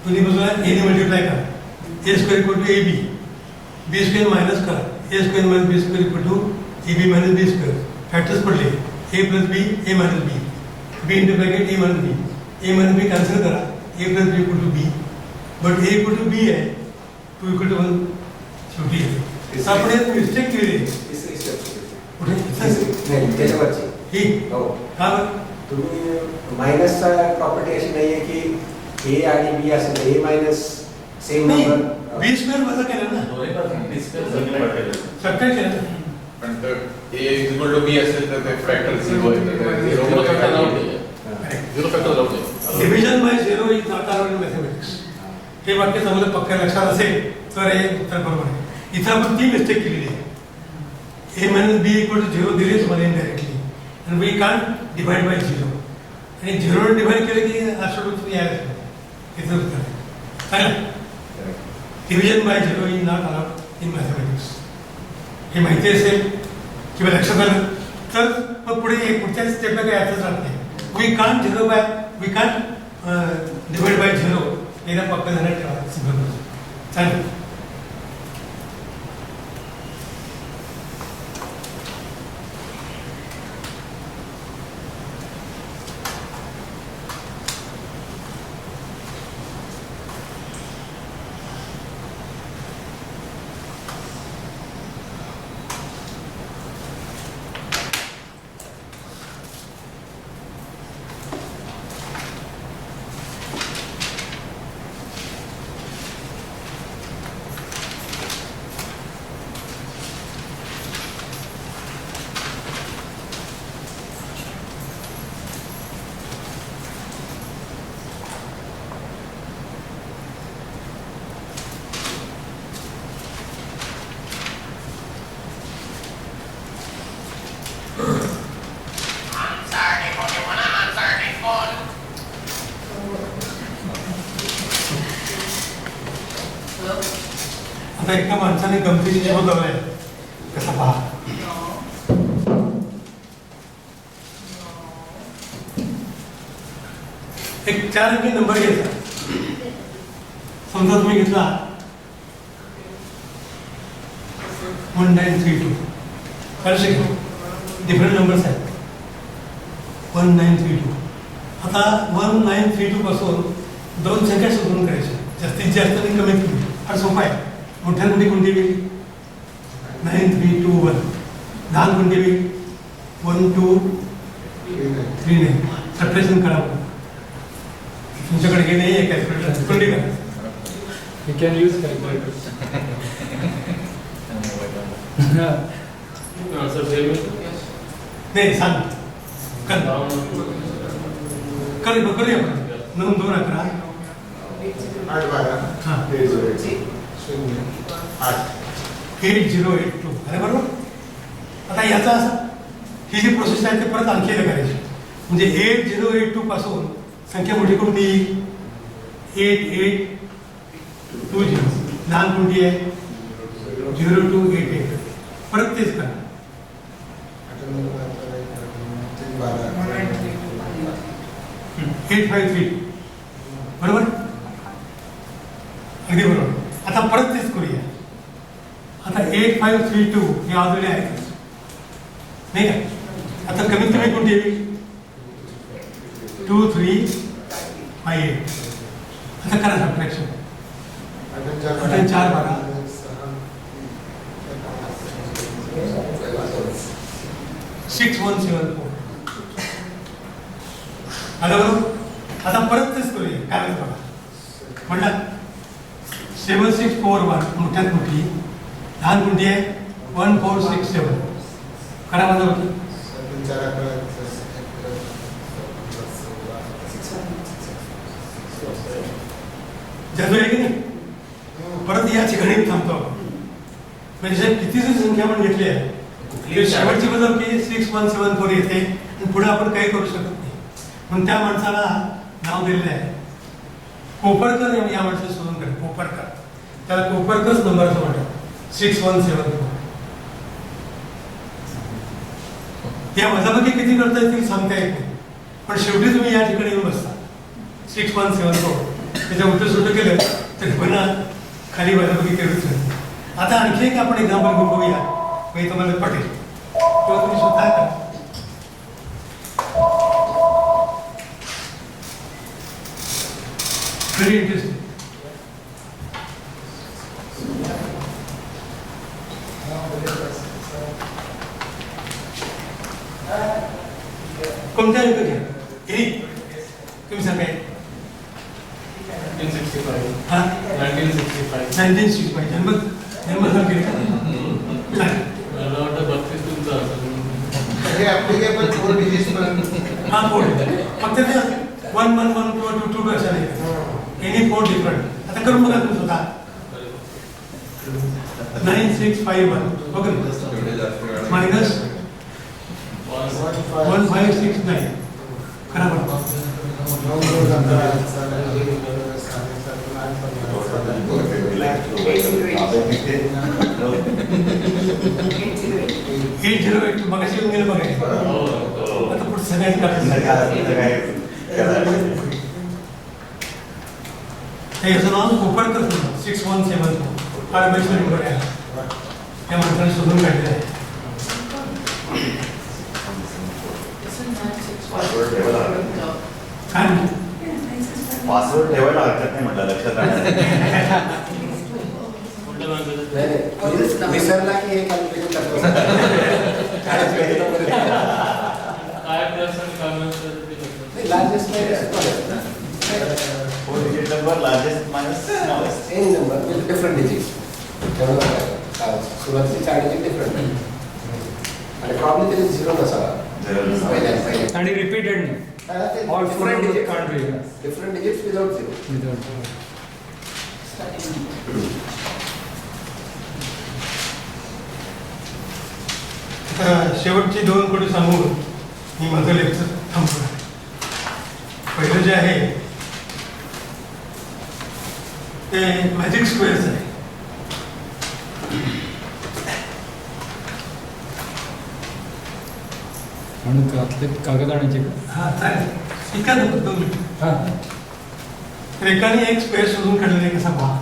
दोन्ही बाजूला A ने मल्टिप्लाय करा, A² = AB, B² मायनस करा, A² - B² = AB - B². Factors पडले A + B, A - B, B × bracket A - B, A - B cancel करा, A + B = B, but A = B आहे, 2 = 1 शेवटी येते. आपण एक मिस्टेक केली आहे. तिसरी स्टेप कुठे? नाही त्याच्यावरची ही हो. का बरं? तुम्ही मायनसचा प्रॉपर्टी अशी नाहीये की A आणि B असेल A मायनस सेम नाही, नंबर B² वजा केलं ना, सगळं केलं ना. पण तर A = B असेल तर ते फॅक्टर 0 आहे. झिरो फॅक्टर लावून दे. झिरो फॅक्टर लावून दे. Division by 0 is not allowed in mathematics. हे वाक्य समजा पक्का लक्षात असेल तर हे उत्तर बरोबर आहे. इथं आपण ती मिस्टेक केलेली आहे. A - B = 0 दिलेच मला इनडायरेक्टली, आणि वी कांट डिवाइड बाय 0, आणि 0 डिवाइड केलं की असं यायला इथं उत्तर आहे. चालेल. Division by 0 is not allowed in mathematics. हे माहिती असेल किंवा लक्षात आलं तर मग पुढच्या स्टेपला काही अर्थच राहत नाही. वी कांट डिवाइड बाय 0 याला पक्का झालं ठेवा. चालेल. आता एका माणसाने गमतीने शोध लावलाय कसा पहा. एक 4 अंकी नंबर घ्यायचा. समजा तुम्ही घेतला 1932. कळलं डिफरंट नंबर्स आहेत. 1932. आता 1932 पासून 2 संख्या शोधून करायच्या. जास्तीत जास्त आणि कमीत कमी. फार सोपा आहे. मोठ्या कुठे कोणती वेळी 9321. लहान कोणती वेळी 1239. सबट्रॅक्शन करावं. तुमच्याकडे हे नाही आहे कॅल्क्युलेटर. कोणती करा. You can use calculator. Answer same is नाही सांग कर down. करूया आपण. 9 2 11 8 12 हां 0 8 8082. अरे बरोबर. आता याचा असं ही जी प्रोसेस आहे ते परत आणखी एकदा करायची. म्हणजे 8082 पासून संख्या मोठी कोणती 8820. लहान कोणती आहे 0288. परत तेच करा. 853. बरोबर अगदी बरोबर. आता परत तेच करूया. आता 8532 हे ऑलरेडी आहे नाही का. आता कमीत कमी कोणती येईल 2358. आता करा सबट्रॅक्शन. 4 12 6174. आलं बरोबर. आता परत तेच करूया. काय होतं बघा. म्हणला 7641 मोठ्यात मोठी. लहान कोणती आहे 1467. करा माझा बघा. जादू आहे की नाही. परत या ठिकाणी थांबतो आपण. म्हणजे किती जरी संख्या आपण घेतली आहे ते शेवटची बदल की 6174 येते आणि पुढे आपण काही करू शकत नाही. म्हणून त्या माणसाला नाव दिलेलं आहे कोपरकर. या माणसाला शोधून करा कोपरकर. त्याला कोपरकरच नंबर असं म्हणतात 6174. या वजाबाकी किती करता येतील सांगता येत नाही. पण शेवटी तुम्ही या ठिकाणी येऊन बसता 6174. त्याच्या उलट सुलट केलं तर पुन्हा खाली वजाबाकी करूच नाही. आता आणखी एक आपण एक्झाम्पल बघूया. म्हणजे तुम्हाला पटेल किंवा तुम्ही स्वतः करा. Very interesting. कोणत्या अंक घ्या. तुम्ही सांगा. 1965. हा 1965. 1965. जन्म झाला केली का. मला वाटतं 32 तुमचा असेल. हे ऍप्लिकेबल 4 डिजिट्स पण हा 4. फक्त ते 1 1 1 2 2 2 अशा नाही. Any 4 different. आता करून बघा तुम्ही स्वतः. 9651 बघा मायनस 1569. करा बरं. हे 8082 मगाशी येऊन गेलं बघा. आता पुढे सगळ्यात करायचं. याचं नाव कोपरकर 6174. फार बेस्ट नंबर आहे. त्या माणसाने शोधून काढलेलं आहे. काय पासवर्ड ठेवायला हरकत नाही म्हटलं लक्षात राहणार. विसरला की हे कॅल्क्युलेशन करतो. काय पर्सन काम असतं ते करतात. Largest four digit number largest minus smallest. Any number with different digits. सुरुवातीचे 4 डिजिट डिफरंट आणि प्रॉब्लेम त्याचे 0 नसावा. पहिले आणि रिपीटेड नाही. All 4 different digit can't be. Different digits without 0. शेवटची 2 कोटी सांगून मी माझं लेक्चर थांबतो. पहिलं जे आहे ते मॅजिक स्क्वेअर्स आहे. म्हणून घातले कागद आणायचे का? हा चालेल इतका 2 मिनिट. हां रेखाने एक स्क्वेअर शोधून काढलेला आहे कसा पहा.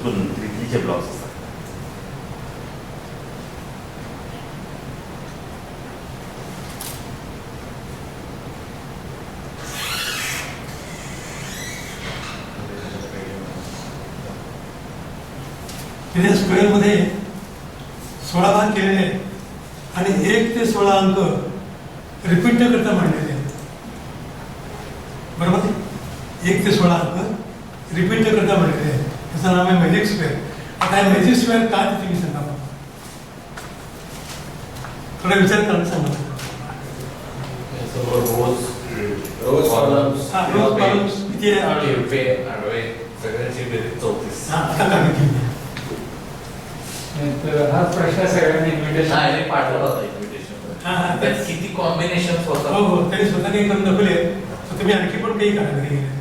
त्रिज्यीचे ब्लॉक्स असतात. तिने स्क्वेअरमध्ये 16 भाग केलेले आहेत आणि 1 ते 16 अंक रिपीट न करता मांडलेले आहेत. बरोबर 1 ते 16 अंक रिपीट न करता मांडलेले आहेत. त्याचं नाव आहे मॅजिक स्क्वेअर. आता हे मॅजिक स्क्वेअर काय ते तुम्ही सांगा मला. थोडा विचार करून सांगा. रोज कॉलम्स हा, रोज कॉलम्स किती आहे? आडवे सगळ्यांची बेरीज 34. हा, आता काय किती आहे? तर हा प्रश्न सगळ्यांनी इन्व्हिटेशन पाठवला होता invitation. हा, हा, त्यात किती कॉम्बिनेशन हो होतात. हो त्यांनी स्वतः काही करून दाखवले. तर तुम्ही आणखी पण काही करा घरी गेले.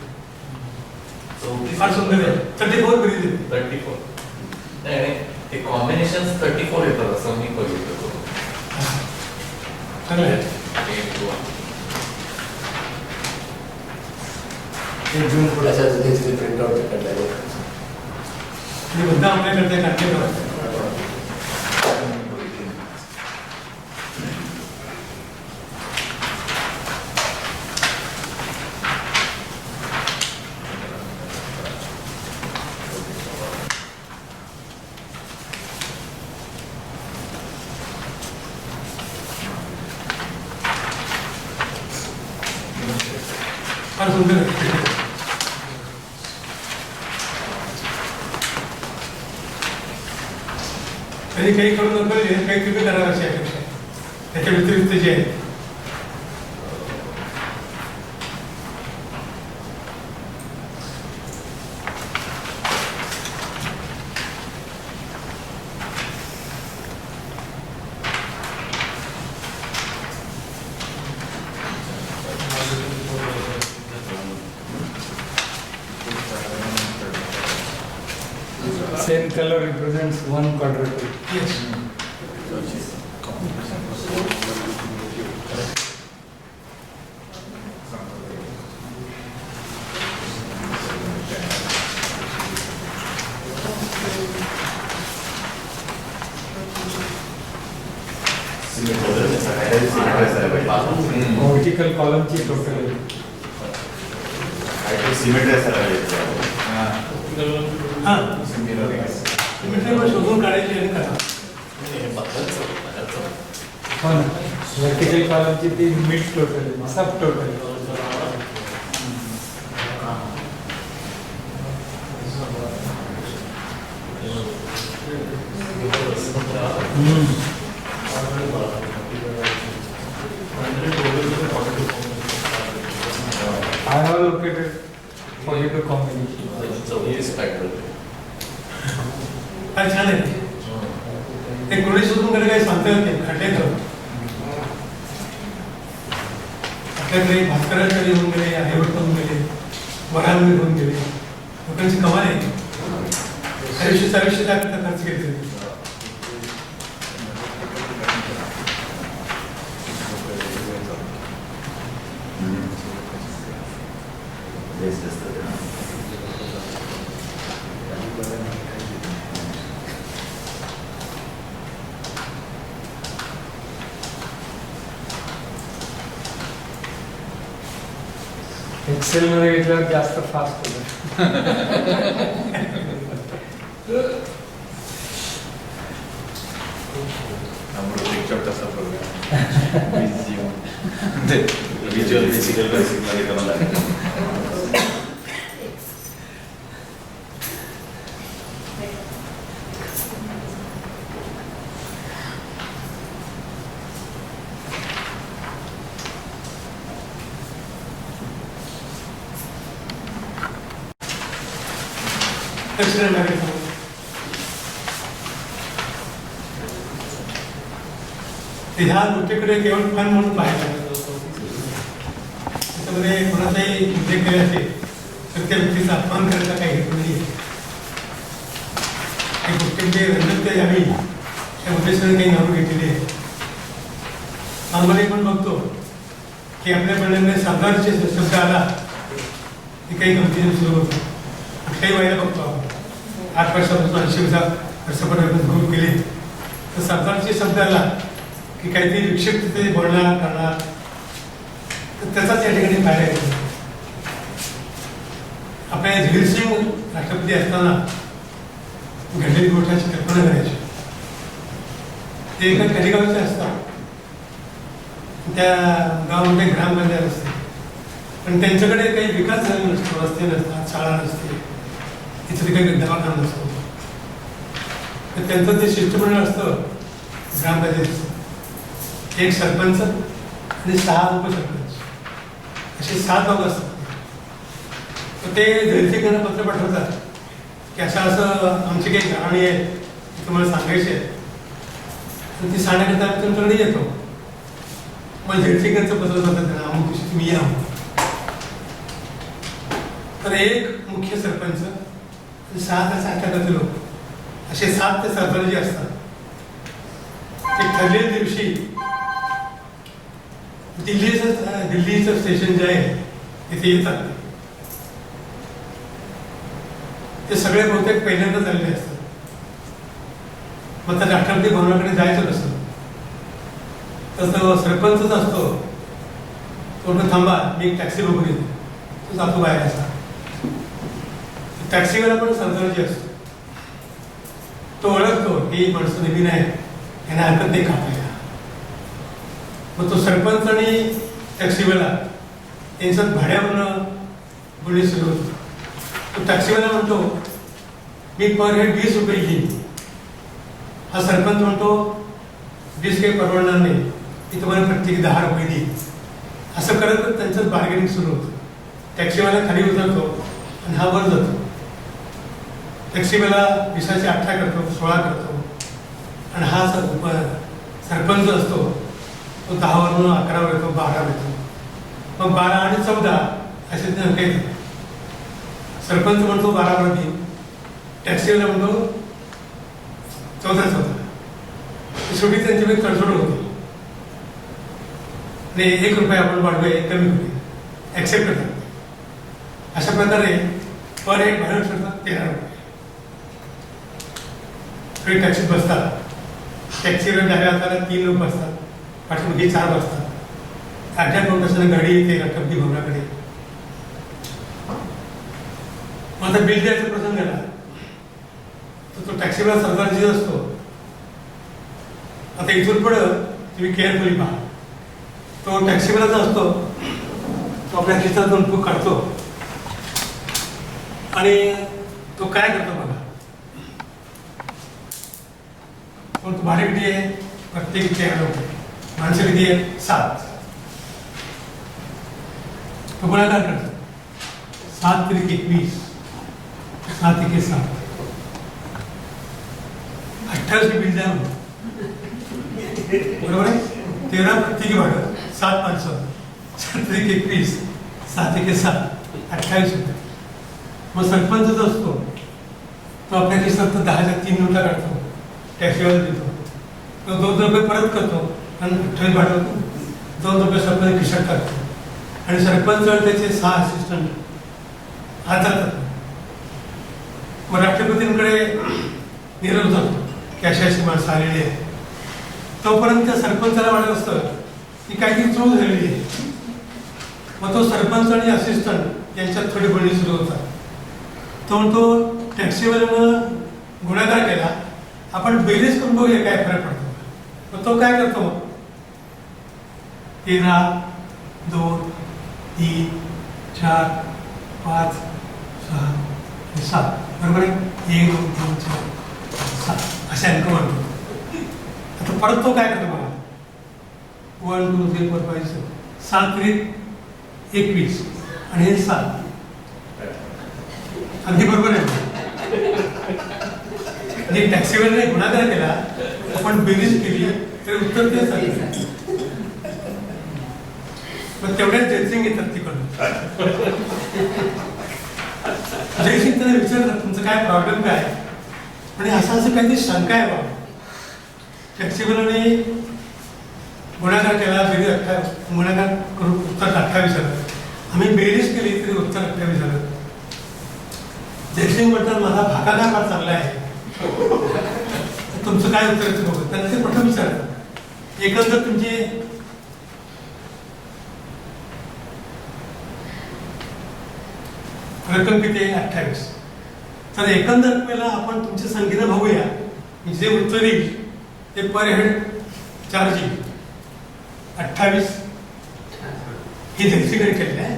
फार सुंदर आहे. 34 बेरीज आहे. 34. नाही नाही, ते कॉम्बिनेशन 34 येतात असं मी बघितलं होतं. चांगलं आहे. एक, दोन. एक जून पुढे अशाच त्याचे प्रिंट आउट काढलेले. तुम्ही बद्दा आपल्याकडे काढले बघा. फार सुंदर आहे. त्यांनी काही करून दाखवले, काही तुम्ही करावं अशी अपेक्षा आहे. त्याच्या व्यतिरिक्त जे आहे same color represents one quadrangle. Yes. Vertical column ची total आहे. सिमेट्री असायला पाहिजे. हां तुम्ही ते पण शोधून काढायची आणि करा. हो ना वर्टिकल कॉलमची ती मिड टोटल आहे सब total. I have located 42 combination. फार छान आहे. ते कोणी शोधून कडे काही सांगता येत नाही. खड्डे करून आपल्याकडे भास्कराचार्य होऊन गेले, आर्यभट्ट होऊन गेले, वरांगीर होऊन गेले. लोकांची कमाल आहे. आयुष्य त्याकरता खर्च केले. एक्सेल मध्ये घेतल्यावर जास्त फास्ट होतं. विज्युअल बेसिकल बेसिक मध्ये कमाल. दक्षिण अमेरिका, ह्या गोष्टीकडे केवळ फन म्हणून पाहायचं. त्याच्यामध्ये कोणाचाही उल्लेख केले असेल तर त्या व्यक्तीचा अपमान करायचा काही हेतू नाही. त्या गोष्टीमध्ये रंजकता यावी त्या उद्देशाने काही नावं घेतलेली आहे. आम्हाला पण बघतो की आपल्या परिणामाने साधारणचे शब्द आला की काही गमतीने सुरू होतं. कुठल्याही वयाला बघतो आपण 8 वर्षापासून 80,000 ग्रुप केले तर साधारणचे शब्द आला की काहीतरी विक्षिप्त ते बोलणार करणार तर त्याचाच या ठिकाणी फायदा येतो. आपल्या झहीरसिंग राष्ट्रपती असताना घडलेली गोष्टाची कल्पना करायची. ते एका खेडेगावचे असतात. त्या गावामध्ये ग्रामपंचायत असते पण त्यांच्याकडे काही विकास झालेला नसतो. रस्ते नसतात, शाळा नसते, तिथे काही दवाखाना नसतो. तर त्यांचं जे शिष्टमंडळ असतं ग्रामपंचायतीचं, एक सरपंच आणि 6 उपसरपंच असे 7 लोक असतात. तर ते झहीरसिंगांना पत्र पाठवतात की असं आमची काही कहाणी आहे तुम्हाला सांगायची आहे. तर ती सांगण्याकरता आम्ही तुमच्याकडे येतो. मग झहीरसिंगांचं पत्र जातात त्यांना, अमुक दिवशी तुम्ही या. तर एक मुख्य सरपंच आणि 6 ते 7 लोक असे 7 ते सरपंच जे असतात ते ठरलेल्या दिवशी दिल्लीचं स्टेशन जे आहे तिथे येतात. ते सगळे बहुतेक पहिल्यांदा झालेले असतात. मग त्या राष्ट्रपती भवनाकडे जायचं कसं, तसं सरपंचच असतो तो थांबा मी एक टॅक्सी बघून येतो. तो जातो बाहेर असा. टॅक्सीवाला पण सरदारजी असतो. तो ओळखतो ही माणसं नवीन आहे, यांना हरकत नाही कापायला. मग तो सरपंच आणि टॅक्सीवाला यांच्यात भाड्यावरनं बोलणी सुरू होती. तो टॅक्सीवाला म्हणतो मी पर हेड 20 रुपये घेईन. हा सरपंच म्हणतो 20 काही परवडणार नाही, मी तुम्हाला प्रत्येकी 10 रुपये देईन. असं करत त्यांचं बार्गेनिंग सुरू होतं. टॅक्सीवाला खाली उतरतो आणि हा वर जातो. टॅक्सीवाला 20चे 18 करतो, 16 करतो आणि हा सरपंच असतो तो 10 वरून 11 वर येतो, 12 वर येतो. मग 12 आणि 14 असे ते अंक येतात. सरपंच म्हणतो 12 वर देईन, टॅक्सीवाला म्हणतो 14. शेवटी त्यांच्यामध्ये तडजोड होते आणि 1 रुपये आपण वाढवूया, कमी करूया, ऍक्सेप्ट करतात. अशा प्रकारे पर हेड भाडं ठरतात 13 रुपये. काही टॅक्सीत बसतात. टॅक्सीवर डाव्या हाताला 3 लोक बसतात, पाठीमागे 4 बसतात. 8 लोक असताना गाडी येते राष्ट्रपती भवनाकडे. मग आता बिल द्यायचा प्रसंग आला तर तो टॅक्सीवाला सरदारजी असतो. आता इथून पुढं तुम्ही केअरफुली पहा. तो टॅक्सीवाला जो असतो तो आपल्या खिशात 2 फूक काढतो आणि तो काय करतो बघा. तो भाडे किती आहे, प्रत्येक 13 रुपये, माणसं किती आहे 7. तो गुणाकार करतो. 7 × 21, 7 × 7, 28 बिल द्या. बरोबर आहे. 13 प्रत्येकी भाडं, 7 माणसं, 7 × 21, 7 × 7, 28 रुपये. मग सरपंच जो असतो तो आपल्या खिशात 10च्या 3 नोटा काढतो, टॅक्सीवाला देतो. तो 2 रुपये परत करतो आणि 28 भाडं होतो. 2 रुपये सरपंच खिशात टाकतो आणि सरपंच आणि त्याचे 6 असिस्टंट आत जातात. मग राष्ट्रपतींकडे निरोप जातो की अशी माणसं आलेली आहे. तोपर्यंत सरपंचाला वाटत असतं की काहीतरी चूक झालेली आहे. मग तो सरपंच आणि असिस्टंट यांच्यात थोडी बोलणी सुरू होतात. तो म्हणतो टॅक्सीवाल्यानं गुन्हागार केला, आपण बेरीज करून बघूया काय फरक पडतो. मग तो काय करतो, 13, 2, 3, 4, 5, 6, 7. बरोबर आहे. 1, 2, 3, 4, 7 असे अंक म्हणतो. आता परत तो काय करतो बघा. 1, 2, 3, 4, 5, 6, 7 × 21 आणि हे 7. अगदी बरोबर आहे. म्हणजे टॅक्सीवाल्याने गुणाकार केला, आपण बेरीज केली तर उत्तर तेच आले. मग तेवढ्याच जयसिंग येतात तिकडून. जयसिंग त्यांना विचारतात तुमचं काय प्रॉब्लेम काय, आणि असं काहीतरी शंका आहे बाबा. टॅक्सीवाल्याने गुणाकार केला, बेरीज 28, गुणाकार करून उत्तर 28 आलं. आम्ही बेरीज केली तरी उत्तर 28 आलं. जयसिंग म्हणतात माझा भागाकार फार चांगला आहे, तुमचं काय उत्तर बघू. त्यांना ते प्रथम विचारतात एकंदर तुमची रक्कम किती आहे? 28. तर एकंदर रकमेला आपण तुमच्या संख्येनं बघूया, जे उत्तर येईल ते पर हेड चार्ज येईल 28. हे जयसिंगने केलेलं आहे.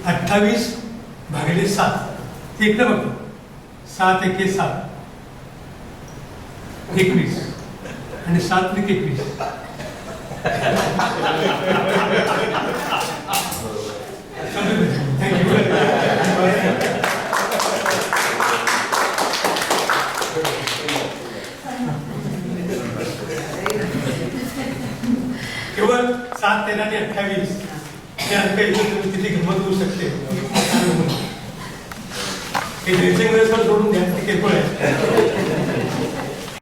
28 भागिले 7 ते इकडे बघतो. 7 एके 7 21 आणि 7 त्रिक 21. थँक्यू. केवळ 7, 13 आणि 28 हे अंक इथे तुम्ही तिथे गंमत होऊ शकते. हे ड्रेसिंग वेळेस जोडून द्या, ते किरकोळ आहे.